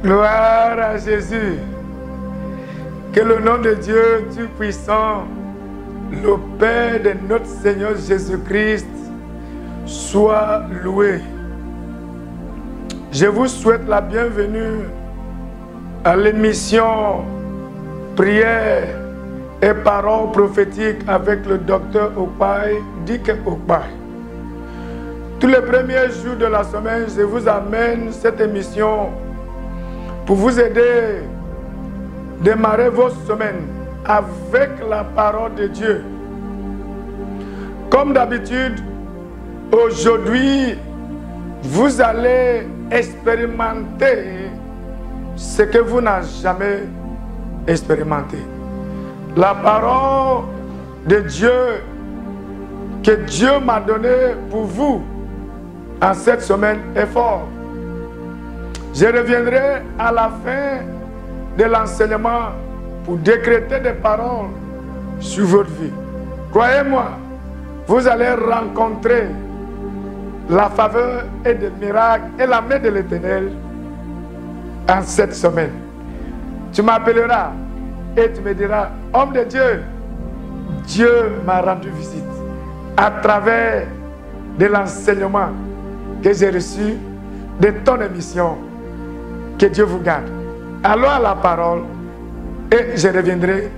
Gloire à Jésus. Que le nom de Dieu Tout-Puissant, le Père de notre Seigneur Jésus-Christ, soit loué. Je vous souhaite la bienvenue à l'émission Prière et Paroles prophétiques avec le docteur Okpai, Dick Okpai. Tous les premiers jours de la semaine, je vous amène cette émission pour vous aider à démarrer vos semaines avec la parole de Dieu. Comme d'habitude, aujourd'hui, vous allez expérimenter ce que vous n'avez jamais expérimenté. La parole de Dieu que Dieu m'a donnée pour vous en cette semaine est forte. Je reviendrai à la fin de l'enseignement pour décréter des paroles sur votre vie. Croyez-moi, vous allez rencontrer la faveur et des miracles et la main de l'Éternel en cette semaine. Tu m'appelleras et tu me diras, homme de Dieu, Dieu m'a rendu visite à travers de l'enseignement que j'ai reçu de ton émission. Que Dieu vous garde. Allons à la parole et je reviendrai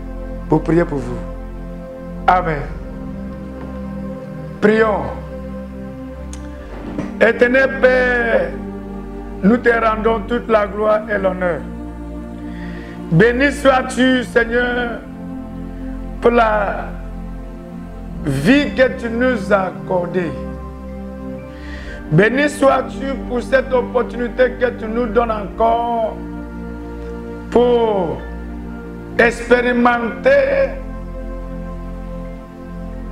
pour prier pour vous. Amen. Prions. Éternel Père, nous te rendons toute la gloire et l'honneur. Béni sois-tu, Seigneur, pour la vie que tu nous as accordée. Béni sois-tu pour cette opportunité que tu nous donnes encore pour expérimenter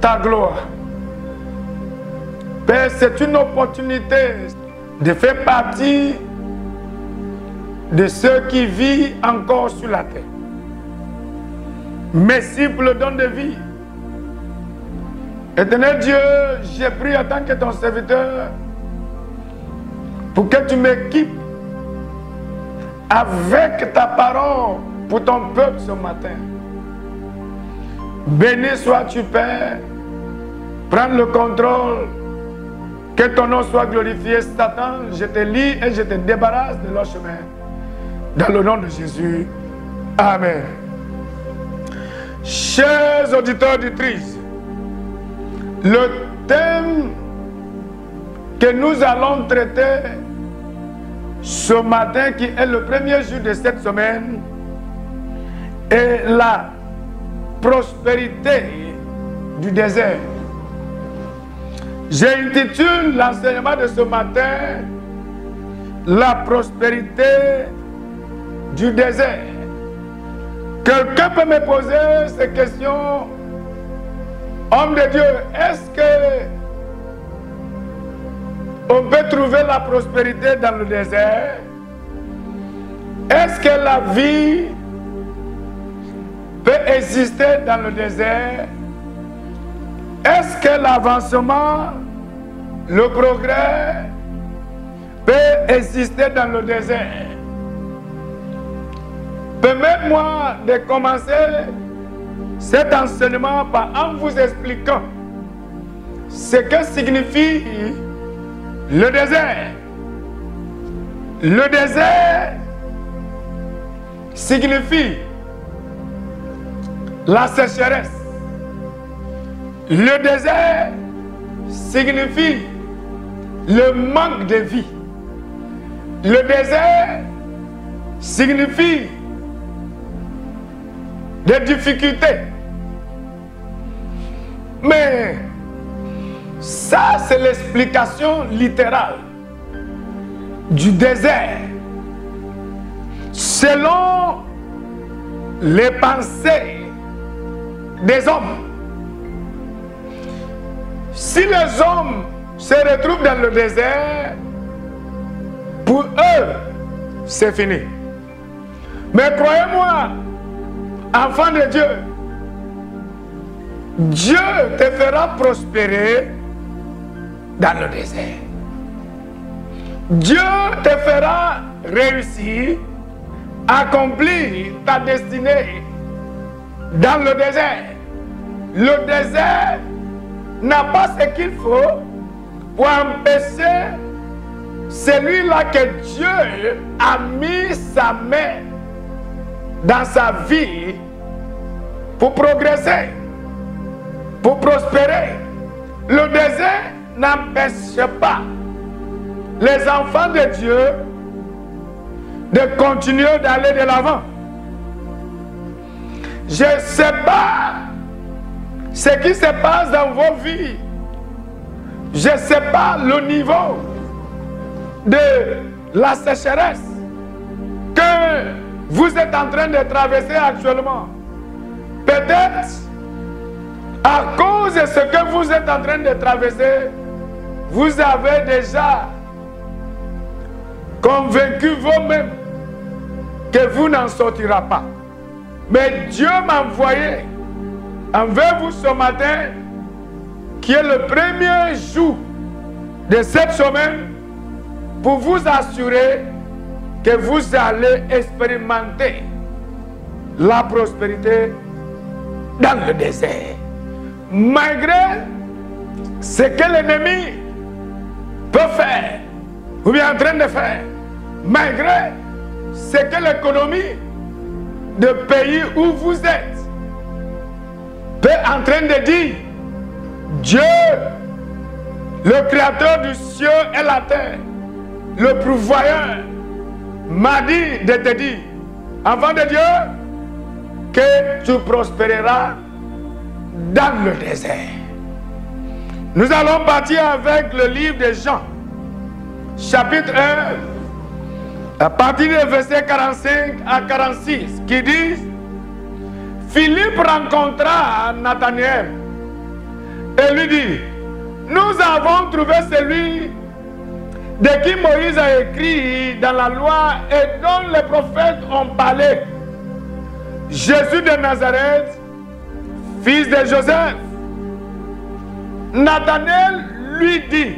ta gloire. Père, c'est une opportunité de faire partie de ceux qui vivent encore sur la terre. Merci pour le don de vie. Éternel Dieu, j'ai prié en tant que ton serviteur pour que tu m'équipes avec ta parole pour ton peuple ce matin. Béni sois-tu, Père. Prends le contrôle. Que ton nom soit glorifié. Satan, je te lis et je te débarrasse de leur chemin. Dans le nom de Jésus. Amen. Chers auditeurs auditrices, le thème que nous allons traiter ce matin, qui est le premier jour de cette semaine, est la prospérité du désert. J'intitule l'enseignement de ce matin la prospérité du désert. Quelqu'un peut me poser ces questions. Homme de Dieu, est-ce que on peut trouver la prospérité dans le désert? Est-ce que la vie peut exister dans le désert? Est-ce que l'avancement, le progrès peut exister dans le désert? Permettez-moi de commencer cet enseignement en vous expliquant ce que signifie le désert. Le désert signifie la sécheresse. Le désert signifie le manque de vie. Le désert signifie des difficultés. Mais ça, c'est l'explication littérale du désert. Selon les pensées des hommes. Si les hommes se retrouvent dans le désert, pour eux, c'est fini. Mais croyez-moi, enfant de Dieu, Dieu te fera prospérer dans le désert. Dieu te fera réussir accomplir ta destinée dans le désert. Le désert n'a pas ce qu'il faut pour empêcher celui-là que Dieu a mis sa main dans sa vie pour progresser, pour prospérer. Le désert n'empêche pas les enfants de Dieu de continuer d'aller de l'avant. Je ne sais pas ce qui se passe dans vos vies. Je ne sais pas le niveau de la sécheresse que vous êtes en train de traverser actuellement. Peut-être à cause de ce que vous êtes en train de traverser, vous avez déjà convaincu vous-même que vous n'en sortirez pas. Mais Dieu m'a envoyé envers vous ce matin, qui est le premier jour de cette semaine, pour vous assurer que vous allez expérimenter la prospérité dans le désert. Malgré ce que l'ennemi peut faire, ou bien en train de faire, malgré ce que l'économie de pays où vous êtes peut en train de dire, Dieu, le créateur du ciel et la terre, le pourvoyeur, m'a dit de te dire, enfant de Dieu, que tu prospéreras dans le désert. Nous allons partir avec le livre de Jean, chapitre 1, à partir du verset 45 à 46, qui dit, Philippe rencontra Nathanaël et lui dit, nous avons trouvé celui de qui Moïse a écrit dans la loi et dont les prophètes ont parlé, Jésus de Nazareth, fils de Joseph. Nathanaël lui dit,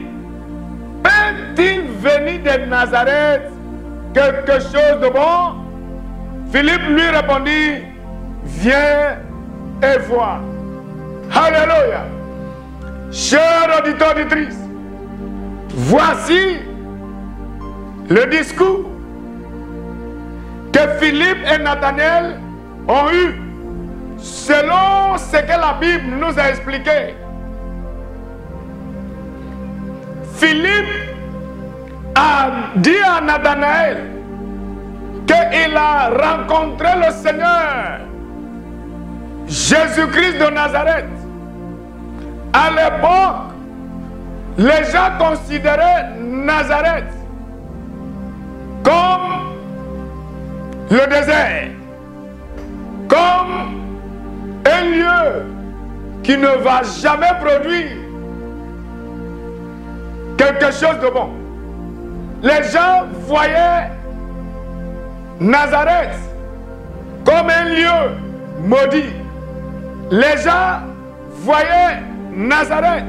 peut-il venir de Nazareth quelque chose de bon? Philippe lui répondit, viens et vois. Alléluia. Chers auditeurs, auditrices, voici le discours que Philippe et Nathanaël ont eu selon ce que la Bible nous a expliqué. Philippe a dit à Nathanaël qu'il a rencontré le Seigneur Jésus-Christ de Nazareth. À l'époque, les gens considéraient Nazareth comme le désert, comme un lieu qui ne va jamais produire quelque chose de bon. Les gens voyaient Nazareth comme un lieu maudit. Les gens voyaient Nazareth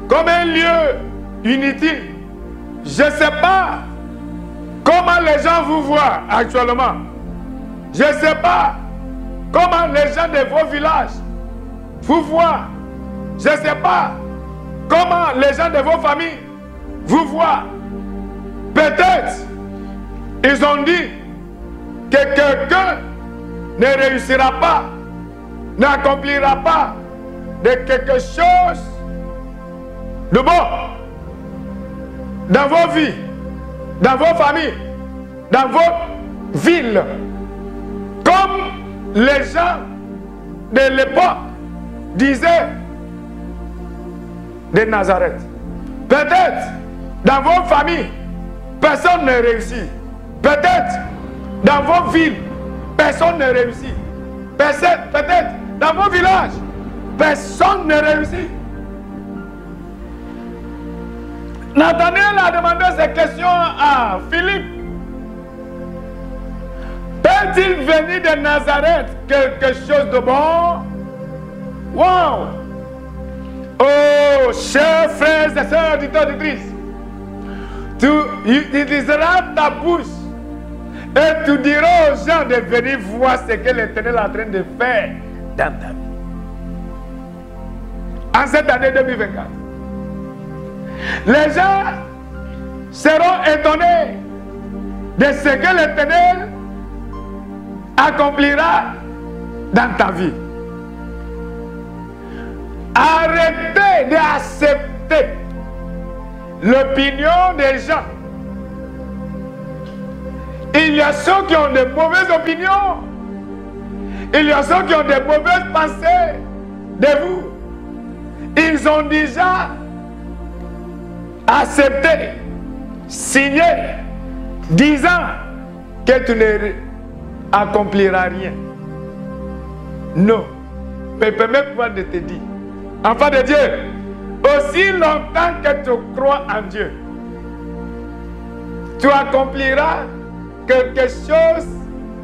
comme un lieu inutile. Je ne sais pas comment les gens vous voient actuellement. Je ne sais pas comment les gens de vos villages vous voient. Je ne sais pas comment les gens de vos familles vous voient. Peut-être ils ont dit que quelqu'un ne réussira pas, n'accomplira pas de quelque chose de bon dans vos vies, dans vos familles, dans vos villes, comme les gens de l'époque disaient de Nazareth. Peut-être dans vos familles, personne ne réussit. Peut-être dans vos villes, personne ne réussit. Peut-être dans vos villages, personne ne réussit. Nathanaël a demandé ces questions à Philippe. Peut-il venir de Nazareth quelque chose de bon? Wow! Oh, chers frères et sœurs, auditeurs, auditrices, tu utiliseras ta bouche Et tu diras aux gens de venir voir ce que l'Éternel est en train de faire dans ta vie. En cette année 2024, les gens seront étonnés de ce que l'Éternel accomplira dans ta vie. Arrêtez d'accepter l'opinion des gens. Il y a ceux qui ont de mauvaises opinions. Il y a ceux qui ont de mauvaises pensées de vous. Ils ont déjà accepté, signé, disant que tu n'accompliras rien. Non. Mais permets-moi de te dire, enfant de Dieu, aussi longtemps que tu crois en Dieu, tu accompliras quelque chose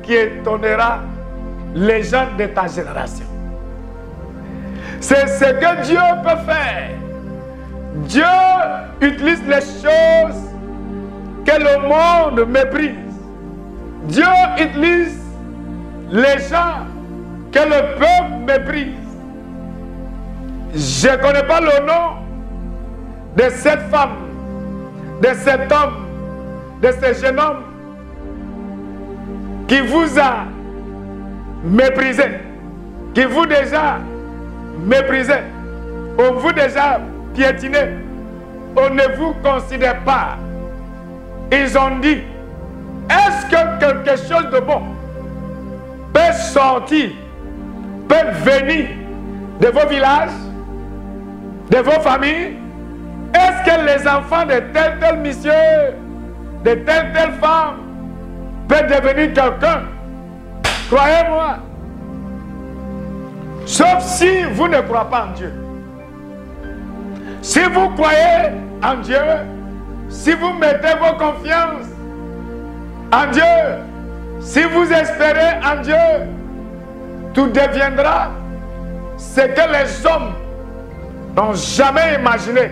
qui étonnera les gens de ta génération. C'est ce que Dieu peut faire. Dieu utilise les choses que le monde méprise. Dieu utilise les gens que le peuple méprise. Je ne connais pas le nom de cette femme, de cet homme, de ce jeune homme qui vous a méprisé, qui vous déjà méprisé, on vous déjà piétiné, on ne vous considère pas. Ils ont dit, est-ce que quelque chose de bon peut sortir, peut venir de vos villages, de vos familles? Est-ce que les enfants de telle monsieur, de telle femme, peuvent devenir quelqu'un? Croyez-moi. Sauf si vous ne croyez pas en Dieu. Si vous croyez en Dieu, si vous mettez vos confiances en Dieu, si vous espérez en Dieu, tout deviendra ce que les hommes n'ont jamais imaginé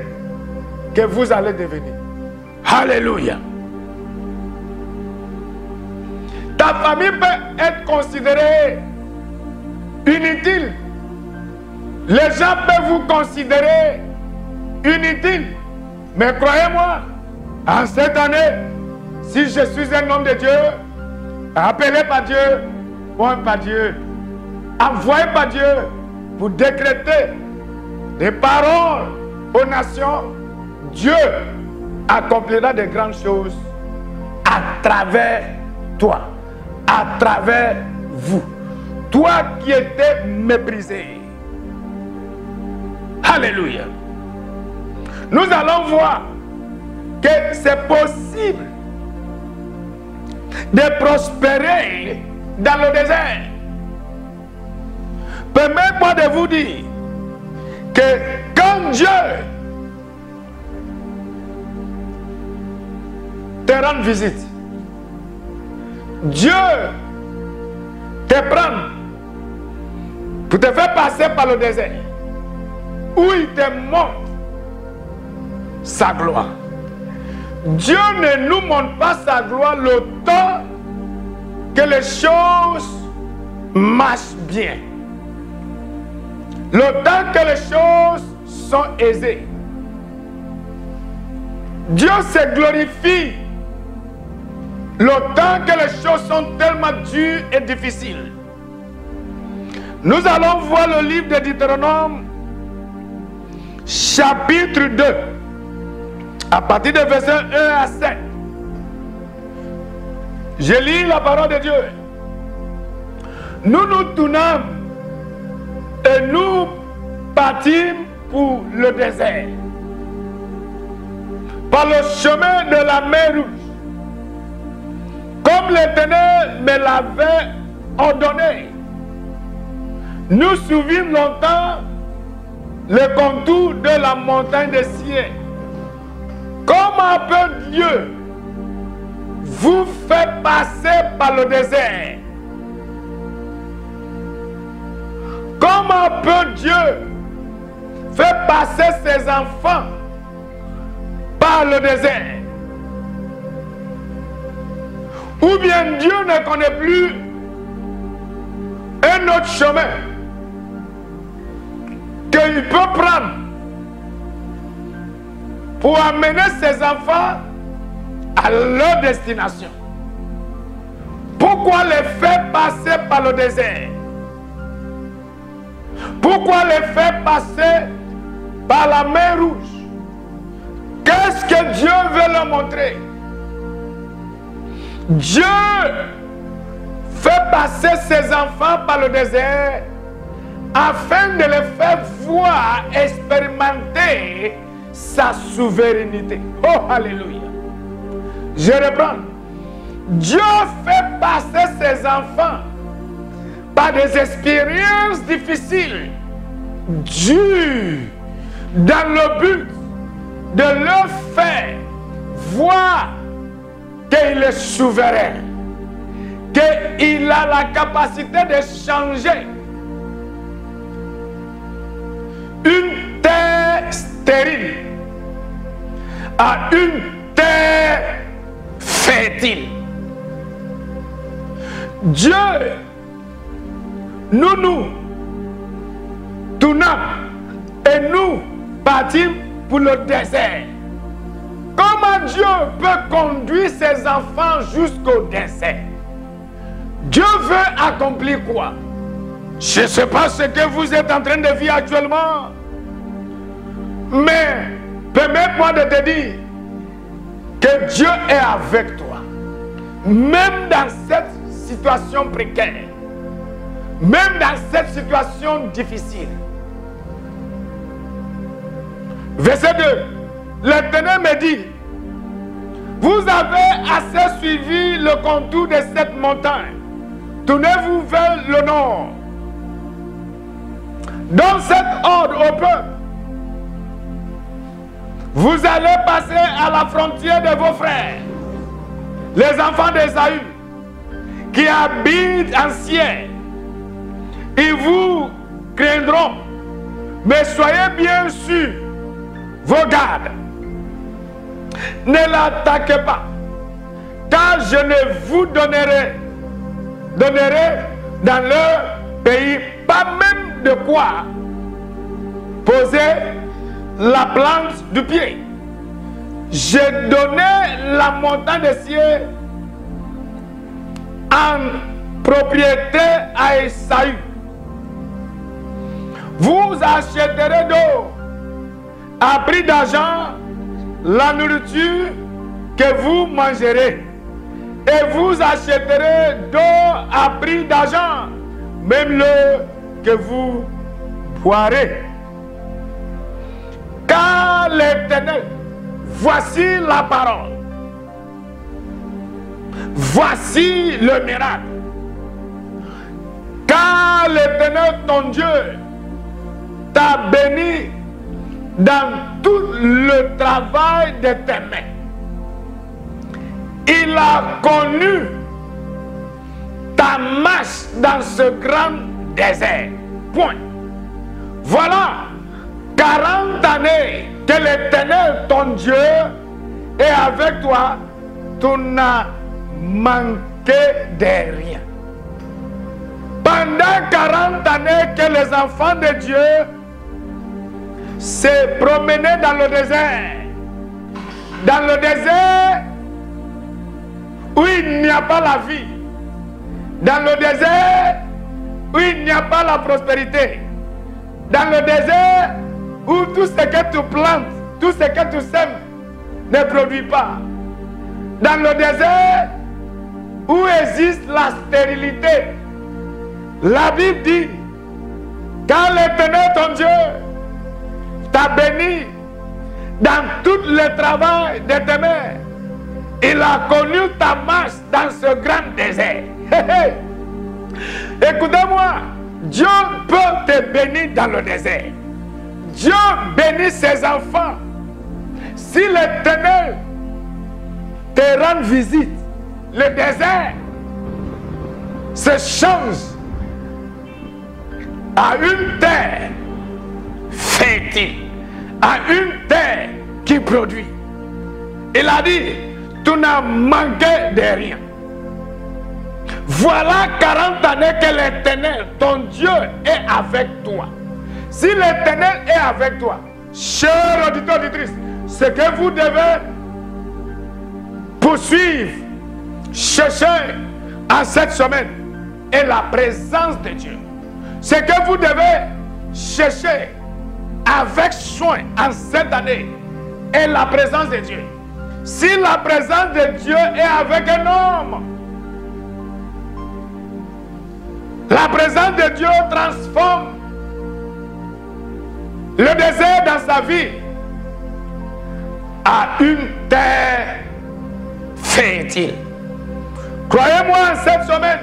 que vous allez devenir. Alléluia. Ta famille peut être considérée inutile. Les gens peuvent vous considérer inutile. Mais croyez-moi, en cette année, si je suis un homme de Dieu, appelé par Dieu, point par Dieu, envoyé par Dieu pour décréter des paroles aux nations, Dieu accomplira de grandes choses à travers toi, à travers vous. Toi qui étais méprisé. Alléluia. Nous allons voir que c'est possible de prospérer dans le désert. Permettez-moi de vous dire que quand Dieu te rend visite, Dieu te prend pour te faire passer par le désert, où il te montre sa gloire. Dieu ne nous montre pas sa gloire le temps que les choses marchent bien, le temps que les choses sont aisées. Dieu se glorifie le temps que les choses sont tellement dures et difficiles. Nous allons voir le livre de Deutéronome, chapitre 2, à partir de versets 1 à 7. Je lis la parole de Dieu. Nous nous tournons et nous partîmes pour le désert, par le chemin de la mer Rouge, comme l'Éternel me l'avait ordonné. Nous suivîmes longtemps le contour de la montagne de Sion. Comment peut Dieu vous faire passer par le désert? Comment peut Dieu faire passer ses enfants par le désert? Ou bien Dieu ne connaît plus un autre chemin qu'il peut prendre pour amener ses enfants à leur destination. Pourquoi les faire passer par le désert? Pourquoi les faire passer par la mer Rouge? Qu'est-ce que Dieu veut leur montrer? Dieu fait passer ses enfants par le désert afin de les faire voir, expérimenter sa souveraineté. Oh, alléluia. Je reprends. Dieu fait passer ses enfants par des expériences difficiles, dures, dans le but de leur faire voir qu'il est souverain, qu'il a la capacité de changer une terre stérile à une terre fertile. Dieu nous tournons et nous partons pour le désert. Comment Dieu peut conduire ses enfants jusqu'au désert? Dieu veut accomplir quoi? Je ne sais pas ce que vous êtes en train de vivre actuellement, mais permets-moi de te dire que Dieu est avec toi. Même dans cette situation précaire, même dans cette situation difficile. Verset 2, l'Éternel me dit, vous avez assez suivi le contour de cette montagne. Tournez-vous vers le nord. Dans cet ordre au peuple, vous allez passer à la frontière de vos frères, les enfants d'Ésaü, qui habitent en ciel. Ils vous craindront, mais soyez bien sûrs, vos gardes. Ne l'attaquez pas, car je ne vous donnerai dans leur pays pas même de quoi poser la plante du pied. J'ai donné la montagne de ciel en propriété à Ésaü. Vous achèterez d'eau à prix d'argent la nourriture que vous mangerez, et vous achèterez d'eau à prix d'argent même l'eau que vous boirez. Car l'Éternel, voici la parole, voici le miracle. Car l'Éternel ton Dieu t'a béni dans tout le travail de tes mains. Il a connu ta marche dans ce grand désert. Point. Voilà 40 années que l'Éternel, ton Dieu, est avec toi. Tu n'as manqué de rien. Pendant 40 années que les enfants de Dieu se promenaient dans le désert. Dans le désert où il n'y a pas la vie. Dans le désert où il n'y a pas la prospérité. Dans le désert où tout ce que tu plantes, tout ce que tu sèmes ne produit pas. Dans le désert où existe la stérilité. La Bible dit, car l'Éternel ton Dieu t'a béni dans tout le travail de tes mains. Il a connu ta marche dans ce grand désert. Écoutez-moi, Dieu peut te bénir dans le désert. Dieu bénit ses enfants. Si l'Éternel te rend visite, le désert se change à une terre fertile, à une terre qui produit. Il a dit, tu n'as manqué de rien. Voilà 40 années que l'Éternel, ton Dieu, est avec toi. Si l'Éternel est avec toi, cher auditeur, auditrice, ce que vous devez poursuivre, chercher en cette semaine est la présence de Dieu. Ce que vous devez chercher avec soin en cette année est la présence de Dieu. Si la présence de Dieu est avec un homme, la présence de Dieu transforme le désert dans sa vie à une terre fertile. Croyez-moi, en cette semaine,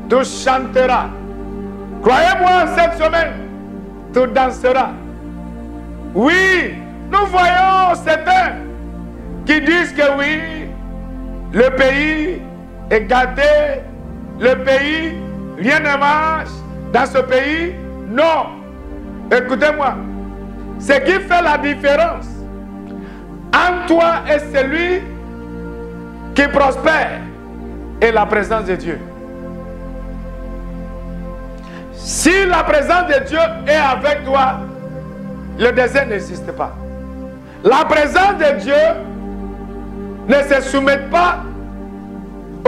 tu chanteras. Croyez-moi, en cette semaine, tu danseras. Oui, nous voyons certains qui disent que oui, le pays est gâté, le pays, rien ne marche dans ce pays. Non, écoutez-moi, ce qui fait la différence entre toi et celui qui prospère est la présence de Dieu. Si la présence de Dieu est avec toi, le désert n'existe pas. La présence de Dieu ne se soumet pas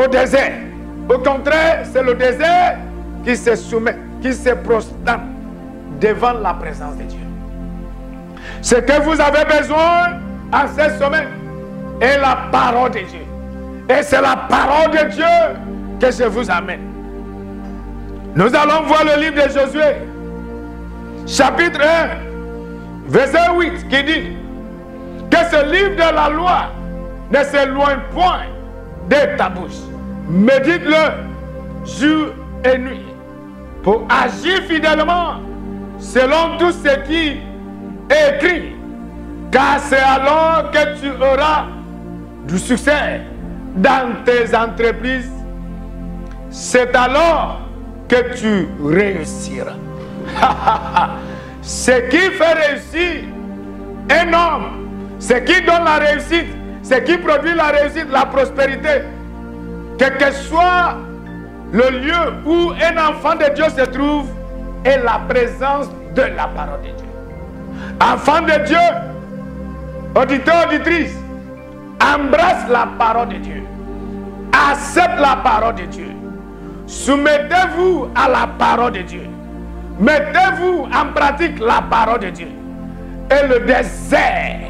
au désert. Au contraire, c'est le désert qui se soumet, qui se prosterne devant la présence de Dieu. Ce que vous avez besoin en cette semaine est la parole de Dieu. Et c'est la parole de Dieu que je vous amène. Nous allons voir le livre de Josué, chapitre 1, verset 8, qui dit que ce livre de la loi ne s'éloigne point de ta bouche. Médite-le jour et nuit pour agir fidèlement selon tout ce qui est écrit, car c'est alors que tu auras du succès dans tes entreprises. C'est alors que tu réussiras. Ce qui fait réussir un homme, ce qui donne la réussite, ce qui produit la réussite, la prospérité, quel que soit le lieu où un enfant de Dieu se trouve, est la présence de la parole de Dieu. Enfant de Dieu, auditeur, auditrice, embrasse la parole de Dieu. Accepte la parole de Dieu. Soumettez-vous à la parole de Dieu. Mettez-vous en pratique la parole de Dieu. Et le désert,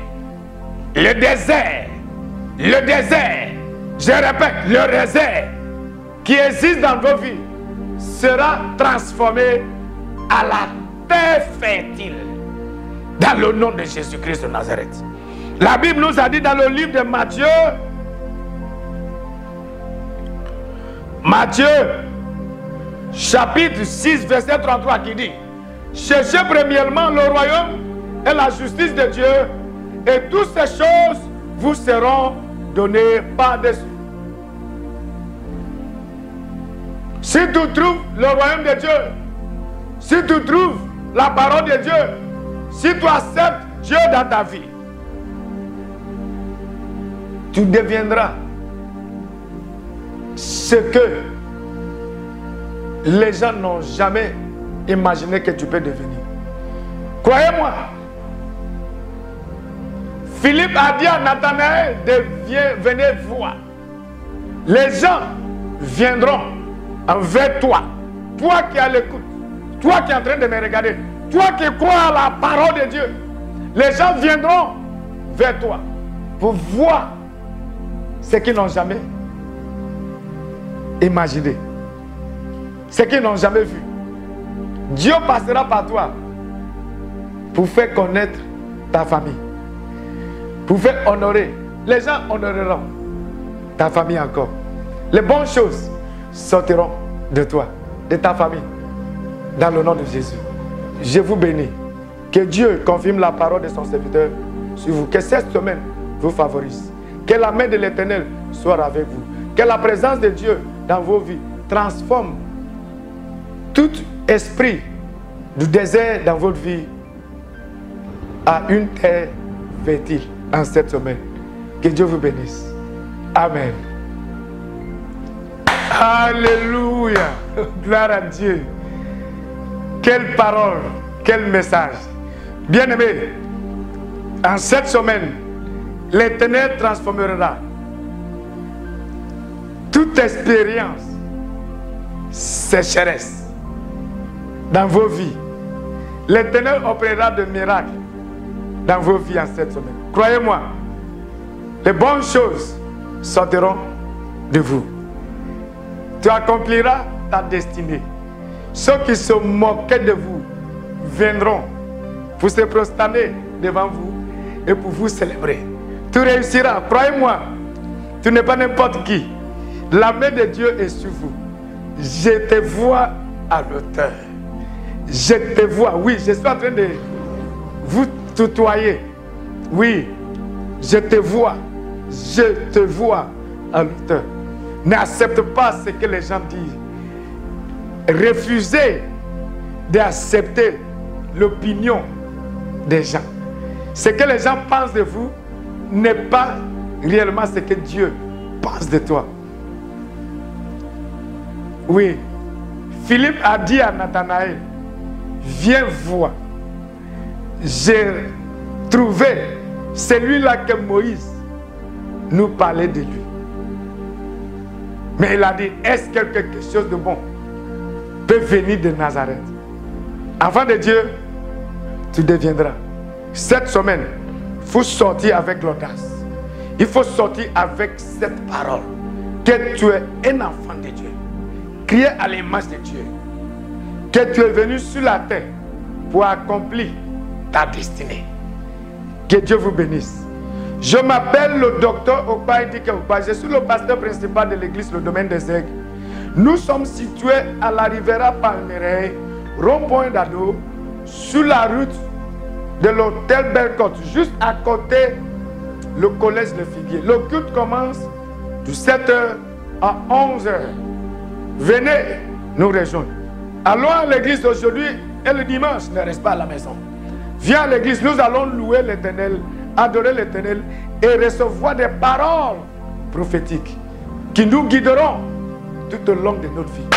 je répète, le désert qui existe dans vos vies sera transformé à la terre fertile dans le nom de Jésus-Christ de Nazareth. La Bible nous a dit dans le livre de Matthieu chapitre 6 verset 33 qui dit: cherchez premièrement le royaume et la justice de Dieu, et toutes ces choses vous seront données par-dessus. Si tu trouves le royaume de Dieu, si tu trouves la parole de Dieu, si tu acceptes Dieu dans ta vie, tu deviendras ce que les gens n'ont jamais imaginé que tu peux devenir. Croyez-moi, Philippe a dit à Nathanaël venez voir. Les gens viendront envers toi, toi qui as l'écoute, toi qui es en train de me regarder, toi qui crois à la parole de Dieu. Les gens viendront vers toi pour voir ce qu'ils n'ont jamais imaginé, ce qu'ils n'ont jamais vu. Dieu passera par toi pour faire connaître ta famille, pour faire honorer. Les gens honoreront ta famille encore. Les bonnes choses sortiront de toi, de ta famille, dans le nom de Jésus. Je vous bénis. Que Dieu confirme la parole de son serviteur sur vous. Que cette semaine vous favorise. Que la main de l'Éternel soit avec vous. Que la présence de Dieu dans vos vies transforme tout esprit du désert dans votre vie à une terre fertile en cette semaine. Que Dieu vous bénisse. Amen. Alléluia. Gloire à Dieu. Quelle parole, quel message. Bien-aimés, en cette semaine, l'Éternel transformera toute expérience, sécheresse dans vos vies. L'Éternel opérera de miracles dans vos vies en cette semaine. Croyez-moi, les bonnes choses sortiront de vous. Tu accompliras ta destinée. Ceux qui se moquaient de vous viendront pour se prosterner devant vous et pour vous célébrer. Tu réussiras, croyez-moi. Tu n'es pas n'importe qui. La main de Dieu est sur vous. Je te vois à l'auteur. Je te vois, oui, je suis en train de vous tutoyer. Oui, je te vois à l'auteur. N'accepte pas ce que les gens disent. Refusez d'accepter l'opinion des gens. Ce que les gens pensent de vous n'est pas réellement ce que Dieu pense de toi. Oui, Philippe a dit à Nathanaël, viens voir. J'ai trouvé celui-là que Moïse nous parlait de lui. Mais il a dit, est-ce que quelque chose de bon peut venir de Nazareth? Enfant de Dieu, tu deviendras. Cette semaine, il faut sortir avec l'audace. Il faut sortir avec cette parole. Que tu es un enfant de Dieu. Crier à l'image de Dieu. Que tu es venu sur la terre pour accomplir ta destinée. Que Dieu vous bénisse. Je m'appelle le docteur Okpa Dike Okpa. Je suis le pasteur principal de l'église Le Domaine des Aigles. Nous sommes situés à la Riviera Palmeraie, rond-point d'Ado, sur la route de l'hôtel Bellecote, juste à côté le collège Le Figuier. Le culte commence de 7h à 11h. Venez nous rejoindre. Allons à l'église aujourd'hui et le dimanche, ne reste pas à la maison. Viens à l'église, nous allons louer l'Éternel, adorer l'Éternel et recevoir des paroles prophétiques qui nous guideront tout au long de notre vie.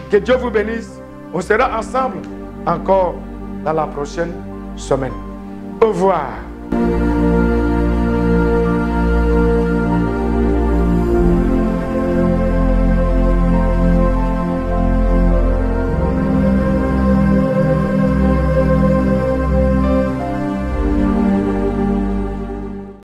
Que Dieu vous bénisse. On sera ensemble encore dans la prochaine semaine. Au revoir.